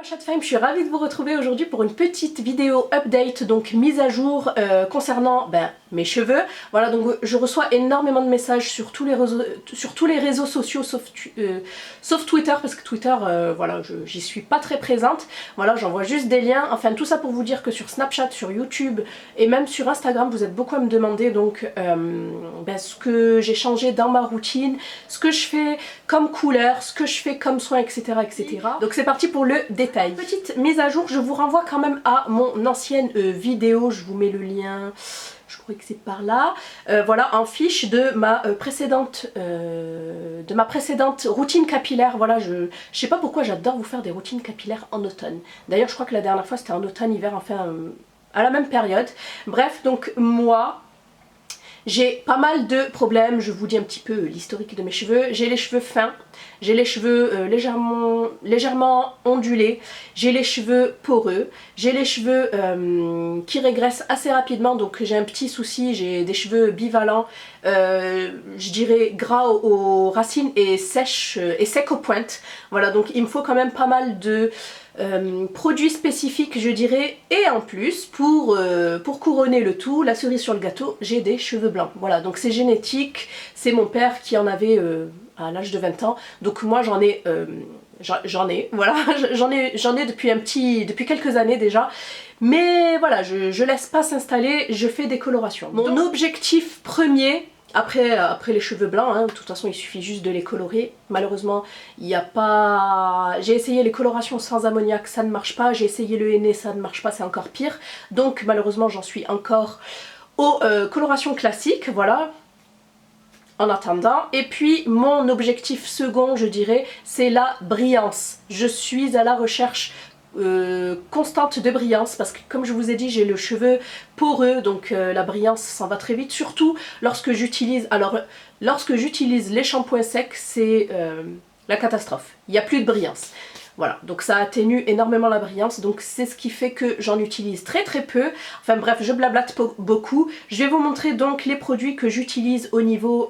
ma chatte femme, je suis ravie de vous retrouver aujourd'hui pour une petite vidéo update, donc mise à jour concernant mes cheveux. Voilà, donc je reçois énormément de messages sur tous les réseaux sociaux sauf Twitter, parce que Twitter, voilà, j'y suis pas très présente. Voilà, j'envoie juste des liens. Enfin, tout ça pour vous dire que sur Snapchat, sur YouTube et même sur Instagram, vous êtes beaucoup à me demander donc ce que j'ai changé dans ma routine, ce que je fais comme couleur, ce que je fais comme soin, etc. etc. Donc c'est parti pour le détail. Petite mise à jour, je vous renvoie quand même à mon ancienne vidéo, je vous mets le lien, je crois que c'est par là, voilà, en fiche de ma précédente routine capillaire. Voilà, je sais pas pourquoi j'adore vous faire des routines capillaires en automne. D'ailleurs je crois que la dernière fois c'était en automne, hiver, enfin à la même période. Bref, donc moi j'ai pas mal de problèmes, je vous dis un petit peu l'historique de mes cheveux. J'ai les cheveux fins, j'ai les cheveux légèrement ondulés, j'ai les cheveux poreux, j'ai les cheveux qui régressent assez rapidement, donc j'ai un petit souci, j'ai des cheveux bivalents, je dirais gras aux racines et secs aux pointes. Voilà, donc il me faut quand même pas mal de produits spécifiques, je dirais, et en plus pour couronner le tout, la cerise sur le gâteau, j'ai des cheveux blancs. Voilà, donc c'est génétique, c'est mon père qui en avait à l'âge de 20 ans, donc moi j'en ai voilà, j'en ai depuis quelques années déjà, mais voilà, je laisse pas s'installer, je fais des colorations. Mon objectif premier, après les cheveux blancs, hein, de toute façon il suffit juste de les colorer. Malheureusement, il n'y a pas... J'ai essayé les colorations sans ammoniac, ça ne marche pas. J'ai essayé le henné, ça ne marche pas, c'est encore pire. Donc malheureusement, j'en suis encore aux colorations classiques, voilà. En attendant, et puis mon objectif second, je dirais, c'est la brillance. Je suis à la recherche constante de brillance, parce que comme je vous ai dit, j'ai le cheveu poreux, donc la brillance s'en va très vite, surtout lorsque j'utilise les shampoings secs, c'est la catastrophe, il n'y a plus de brillance. Voilà, donc ça atténue énormément la brillance, donc c'est ce qui fait que j'en utilise très peu. Enfin bref, je blablate beaucoup. Je vais vous montrer donc les produits que j'utilise au niveau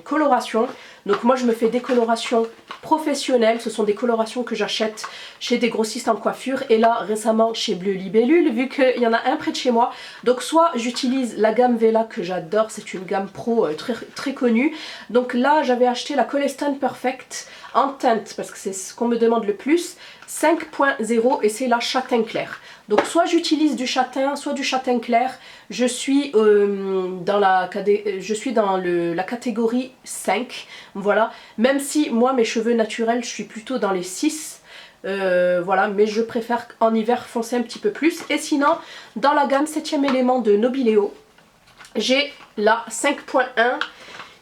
coloration. Donc moi je me fais des colorations professionnelles, ce sont des colorations que j'achète chez des grossistes en coiffure, et là récemment chez Bleu Libellule, vu qu'il y en a un près de chez moi. Donc soit j'utilise la gamme Vela que j'adore, c'est une gamme pro très connue. Donc là j'avais acheté la Colestone Perfect en teinte, parce que c'est ce qu'on me demande le plus, 5.0, et c'est la châtain clair. Donc soit j'utilise du châtain, soit du châtain clair. Je suis dans la catégorie 5, voilà. Même si moi mes cheveux naturels, je suis plutôt dans les 6. Voilà, mais je préfère en hiver foncer un petit peu plus. Et sinon, dans la gamme 7e élément de Nobyleo, j'ai la 5.1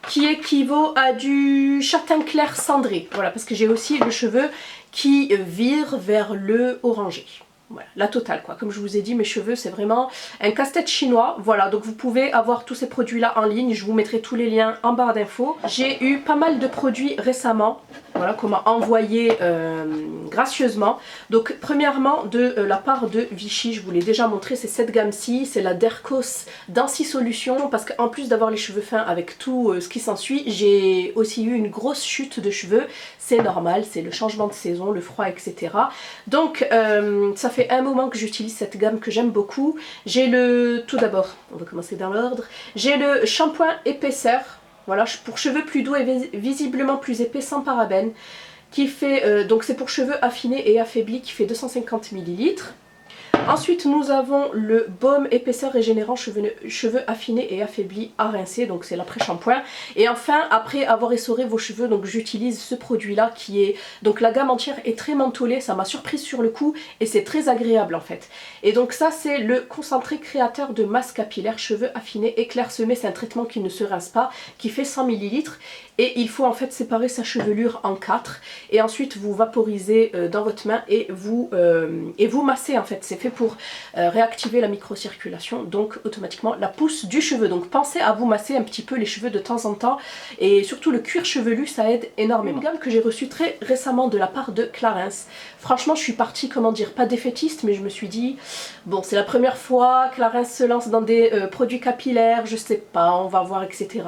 qui équivaut à du châtain clair cendré. Voilà, parce que j'ai aussi le cheveu qui vire vers le orangé. Voilà, la totale quoi. Comme je vous ai dit, mes cheveux c'est vraiment un casse-tête chinois. Voilà, donc vous pouvez avoir tous ces produits là en ligne. Je vous mettrai tous les liens en barre d'infos. J'ai eu pas mal de produits récemment, voilà, qu'on m'a envoyé gracieusement. Donc premièrement de la part de Vichy, je vous l'ai déjà montré, c'est cette gamme-ci. C'est la Dercos Dancy Solution, parce qu'en plus d'avoir les cheveux fins avec tout ce qui s'ensuit, j'ai aussi eu une grosse chute de cheveux. C'est normal, c'est le changement de saison, le froid, etc. Donc ça fait un moment que j'utilise cette gamme que j'aime beaucoup. J'ai tout d'abord, on va commencer dans l'ordre, j'ai le shampoing épaisseur, voilà, pour cheveux plus doux et visiblement plus épais, sans parabènes, qui fait, donc c'est pour cheveux affinés et affaiblis, qui fait 250 ml. Ensuite nous avons le baume épaisseur régénérant cheveux affinés et affaiblis à rincer, donc c'est l'après-shampoing. Et enfin, après avoir essoré vos cheveux, donc j'utilise ce produit là qui est, donc la gamme entière est très mentholée, ça m'a surprise sur le coup et c'est très agréable en fait. Et donc ça c'est le concentré créateur de masse capillaire cheveux affinés et clairsemés, c'est un traitement qui ne se rince pas, qui fait 100 ml. Et il faut en fait séparer sa chevelure en 4 et ensuite vous vaporisez dans votre main et vous massez en fait. C'est fait pour réactiver la microcirculation, donc automatiquement la pousse du cheveu. Donc pensez à vous masser un petit peu les cheveux de temps en temps, et surtout le cuir chevelu, ça aide énormément. Une gamme que j'ai reçue très récemment de la part de Clarins. Franchement je suis partie, comment dire, pas défaitiste, mais je me suis dit bon, c'est la première fois, Clarins se lance dans des produits capillaires, je sais pas, on va voir, etc.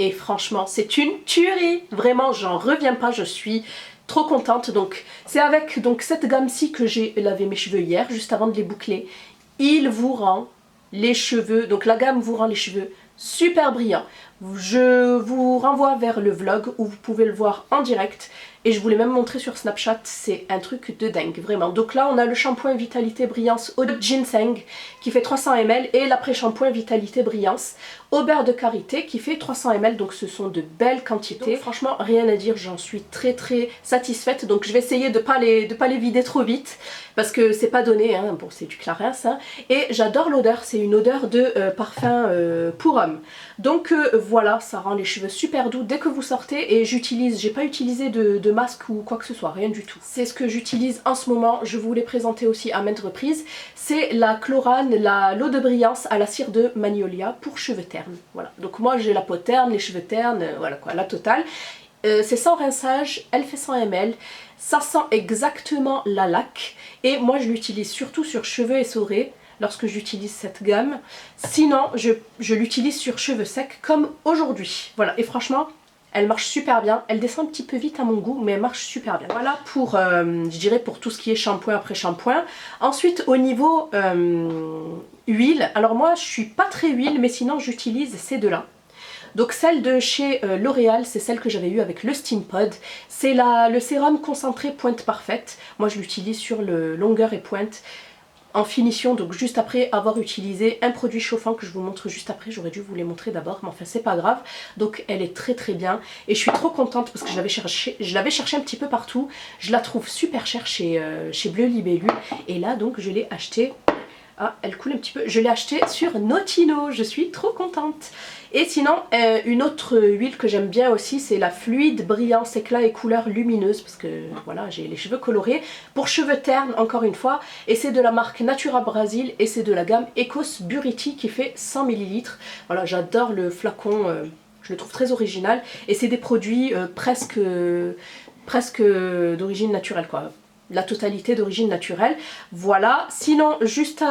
Et franchement, c'est une tuerie. Vraiment, j'en reviens pas, je suis trop contente. Donc c'est avec donc cette gamme-ci que j'ai lavé mes cheveux hier, juste avant de les boucler. Il vous rend les cheveux, donc la gamme vous rend les cheveux super brillants. Je vous renvoie vers le vlog où vous pouvez le voir en direct. Et je vous l'ai même montré sur Snapchat, c'est un truc de dingue, vraiment. Donc là, on a le shampoing Vitalité Brillance au ginseng qui fait 300 ml et l'après-shampoing Vitalité Brillance au beurre de karité qui fait 300 ml. Donc ce sont de belles quantités. Donc, franchement, rien à dire, j'en suis très satisfaite. Donc je vais essayer de pas les vider trop vite parce que c'est pas donné, hein. Bon, c'est du Clarins. Hein. Et j'adore l'odeur, c'est une odeur de parfum pour homme. Donc voilà, ça rend les cheveux super doux dès que vous sortez et j'ai pas utilisé de masque ou quoi que ce soit, rien du tout. C'est ce que j'utilise en ce moment, je vous l'ai présenté aussi à maintes reprises. C'est la Chlorane, l'eau de brillance à la cire de Magnolia pour cheveux ternes. Voilà, donc moi j'ai la peau terne, les cheveux ternes, voilà quoi, la totale. C'est sans rinçage, elle fait 100 ml, ça sent exactement la laque et moi je l'utilise surtout sur cheveux essorés lorsque j'utilise cette gamme. Sinon je l'utilise sur cheveux secs comme aujourd'hui. Voilà, et franchement elle marche super bien, elle descend un petit peu vite à mon goût mais elle marche super bien. Voilà pour, je dirais pour tout ce qui est shampoing après shampoing. Ensuite au niveau huile, alors moi je suis pas très huile mais sinon j'utilise ces deux là. Donc celle de chez L'Oréal, c'est celle que j'avais eue avec le Steam Pod. C'est le sérum concentré pointe parfaite. Moi je l'utilise sur le longueur et pointe en finition, donc juste après avoir utilisé un produit chauffant que je vous montre juste après. J'aurais dû vous les montrer d'abord, mais enfin c'est pas grave. Donc elle est très bien et je suis trop contente parce que je l'avais cherché un petit peu partout. Je la trouve super chère chez Bleu Libellule et là donc je l'ai achetée. Ah, elle coule un petit peu. Je l'ai acheté sur Notino, je suis trop contente. Et sinon, une autre huile que j'aime bien aussi, c'est la Fluide Brillance Éclat et Couleur Lumineuse, parce que voilà, j'ai les cheveux colorés. Pour cheveux ternes, encore une fois, et c'est de la marque Natura Brasil, et c'est de la gamme Ecos Buriti qui fait 100 ml. Voilà, j'adore le flacon, je le trouve très original, et c'est des produits presque d'origine naturelle, quoi. La totalité d'origine naturelle. Voilà, sinon juste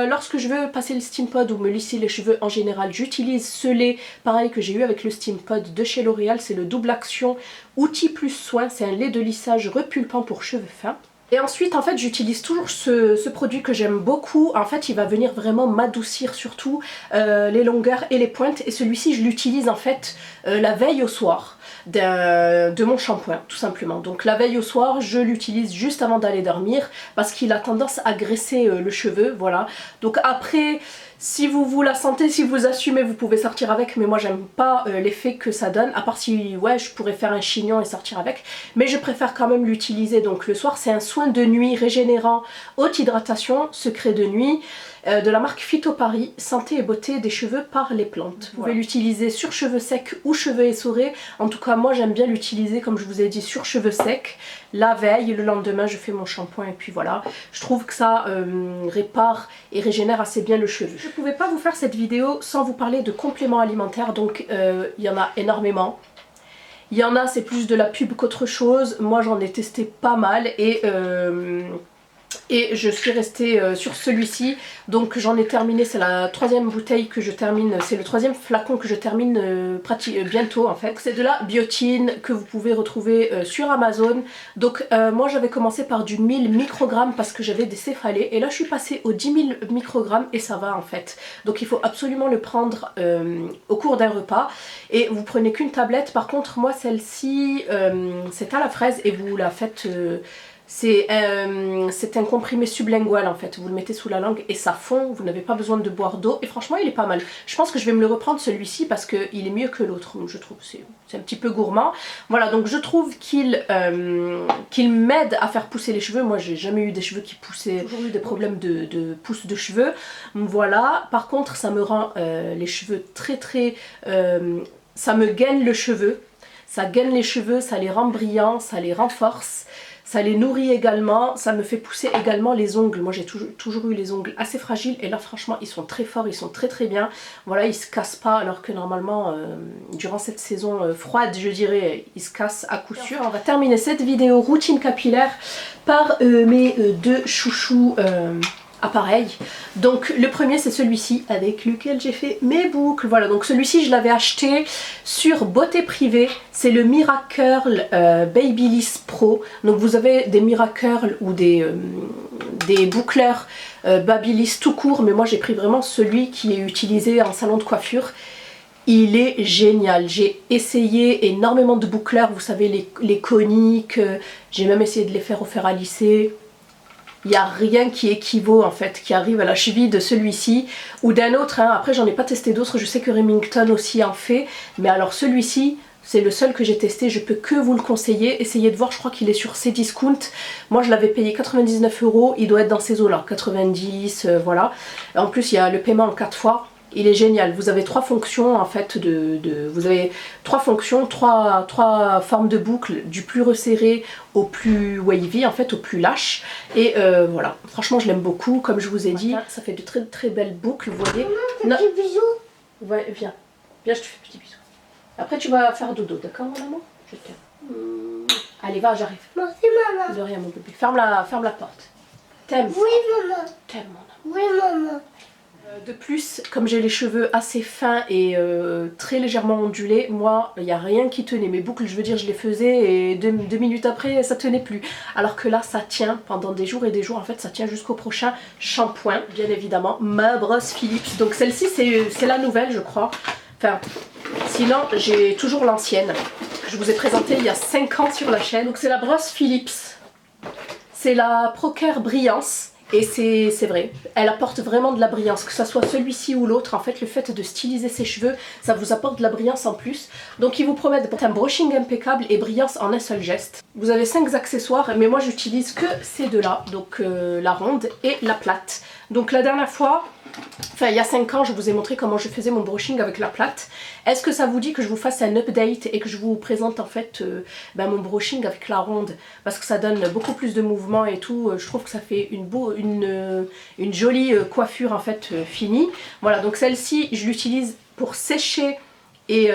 lorsque je veux passer le Steam Pod ou me lisser les cheveux en général, j'utilise ce lait pareil que j'ai eu avec le Steam Pod de chez L'Oréal, c'est le double action outil plus soin, c'est un lait de lissage repulpant pour cheveux fins. Et ensuite en fait j'utilise toujours ce produit que j'aime beaucoup. En fait il va venir vraiment m'adoucir surtout les longueurs et les pointes, et celui-ci je l'utilise en fait la veille au soir de mon shampoing tout simplement. Donc la veille au soir je l'utilise juste avant d'aller dormir parce qu'il a tendance à graisser le cheveu, voilà. Donc après si vous la sentez, si vous assumez, vous pouvez sortir avec, mais moi j'aime pas l'effet que ça donne, à part si ouais je pourrais faire un chignon et sortir avec, mais je préfère quand même l'utiliser donc le soir. C'est un soin de nuit régénérant, haute hydratation, secret de nuit, de la marque Phyto Paris, santé et beauté des cheveux par les plantes. Vous pouvez l'utiliser sur cheveux secs ou cheveux essorés, en tout cas moi j'aime bien l'utiliser comme je vous ai dit sur cheveux secs, la veille, le lendemain je fais mon shampoing et puis voilà. Je trouve que ça répare et régénère assez bien le cheveu. Je ne pouvais pas vous faire cette vidéo sans vous parler de compléments alimentaires, donc il y en a énormément. Il y en a c'est plus de la pub qu'autre chose, moi j'en ai testé pas mal et je suis restée sur celui-ci, donc j'en ai terminé, c'est la troisième bouteille que je termine, c'est le troisième flacon que je termine bientôt en fait. C'est de la biotine que vous pouvez retrouver sur Amazon. Donc moi j'avais commencé par du 1000 microgrammes parce que j'avais des céphalées et là je suis passée aux 10 000 microgrammes et ça va en fait. Donc il faut absolument le prendre au cours d'un repas et vous prenez qu'une tablette. Par contre moi celle-ci c'est à la fraise et vous la faites... c'est un comprimé sublingual en fait, vous le mettez sous la langue et ça fond, vous n'avez pas besoin de boire d'eau et franchement il est pas mal. Je pense que je vais me le reprendre celui-ci parce qu'il est mieux que l'autre, je trouve, c'est un petit peu gourmand. Voilà, donc je trouve qu'il m'aide à faire pousser les cheveux. Moi j'ai jamais eu des cheveux qui poussaient, j'ai toujours eu des problèmes de pousse de cheveux. Voilà, par contre ça me rend les cheveux ça me gaine le cheveu, ça gaine les cheveux, ça les rend brillants, ça les renforce. Ça les nourrit également, ça me fait pousser également les ongles. Moi j'ai toujours eu les ongles assez fragiles et là franchement ils sont très forts, ils sont très bien. Voilà, ils se cassent pas alors que normalement durant cette saison froide je dirais ils se cassent à coup sûr. On va terminer cette vidéo routine capillaire par mes deux chouchous appareil. Donc le premier c'est celui-ci avec lequel j'ai fait mes boucles. Voilà, donc celui-ci je l'avais acheté sur Beauté Privée. C'est le Miracurl Babyliss Pro. Donc vous avez des Miracurl ou des boucleurs Babyliss tout court, mais moi j'ai pris vraiment celui qui est utilisé en salon de coiffure. Il est génial, j'ai essayé énormément de boucleurs, vous savez les coniques, j'ai même essayé de les faire au fer à lisser. Il n'y a rien qui équivaut en fait, qui arrive à la cheville de celui-ci ou d'un autre, hein. Après j'en ai pas testé d'autres, je sais que Remington aussi en fait, mais alors celui-ci c'est le seul que j'ai testé, je peux que vous le conseiller, essayez de voir, je crois qu'il est sur Cdiscount, moi je l'avais payé 99 €, il doit être dans ces eaux là, 90, voilà, en plus il y a le paiement en 4 fois. Il est génial, vous avez 3 fonctions en fait, vous avez 3 fonctions, 3 formes de boucles, du plus resserré au plus wavy en fait, au plus lâche. Et voilà, franchement je l'aime beaucoup, comme je vous ai dit, ça fait de très très belles boucles, vous voyez. Maman, petit bisou. Ouais, viens, je te fais petit bisou. Après tu vas faire dodo, d'accord mon amour? Je t'aime. Allez va, j'arrive. Merci maman. De rien mon bébé, ferme la porte. T'aimes? Oui maman. T'aimes mon amour? Oui maman. De plus, comme j'ai les cheveux assez fins et très légèrement ondulés, moi, il n'y a rien qui tenait. Mes boucles, je veux dire, je les faisais et deux minutes après, ça tenait plus. Alors que là, ça tient pendant des jours et des jours. En fait, ça tient jusqu'au prochain shampoing, bien évidemment. Ma brosse Philips. Donc celle-ci, c'est la nouvelle, je crois. Enfin, sinon, j'ai toujours l'ancienne que je vous ai présentée il y a 5 ans sur la chaîne. Donc c'est la brosse Philips. C'est la Procare Brillance. Et c'est vrai, elle apporte vraiment de la brillance, que ce soit celui-ci ou l'autre. En fait, le fait de styliser ses cheveux, ça vous apporte de la brillance en plus. Donc ils vous promettent un brushing impeccable et brillance en un seul geste. Vous avez 5 accessoires, mais moi j'utilise que ces deux-là, donc la ronde et la plate. Donc la dernière fois, enfin il y a 5 ans, je vous ai montré comment je faisais mon brushing avec la plate. Est-ce que ça vous dit que je vous fasse un update et que je vous présente en fait mon brushing avec la ronde? Parce que ça donne beaucoup plus de mouvement et tout. Je trouve que ça fait une jolie coiffure en fait finie. Voilà, donc celle-ci je l'utilise pour sécher et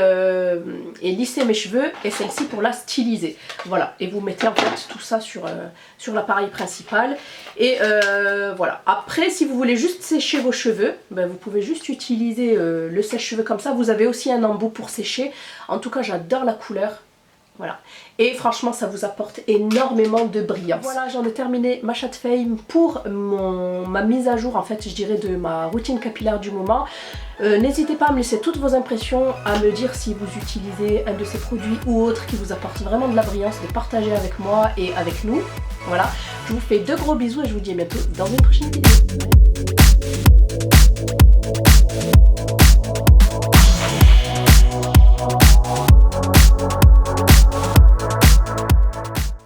lisser mes cheveux, et celle-ci pour la styliser. Voilà, et vous mettez en fait tout ça sur l'appareil principal. Et voilà, après si vous voulez juste sécher vos cheveux, vous pouvez juste utiliser le sèche-cheveux comme ça. Vous avez aussi un embout pour sécher. En tout cas j'adore la couleur. Voilà, et franchement ça vous apporte énormément de brillance. Voilà, j'en ai terminé ma chat fame pour ma mise à jour en fait, je dirais, de ma routine capillaire du moment. N'hésitez pas à me laisser toutes vos impressions, à me dire si vous utilisez un de ces produits ou autre qui vous apporte vraiment de la brillance, de partager avec moi et avec nous. Voilà, je vous fais de gros bisous et je vous dis à bientôt dans une prochaine vidéo.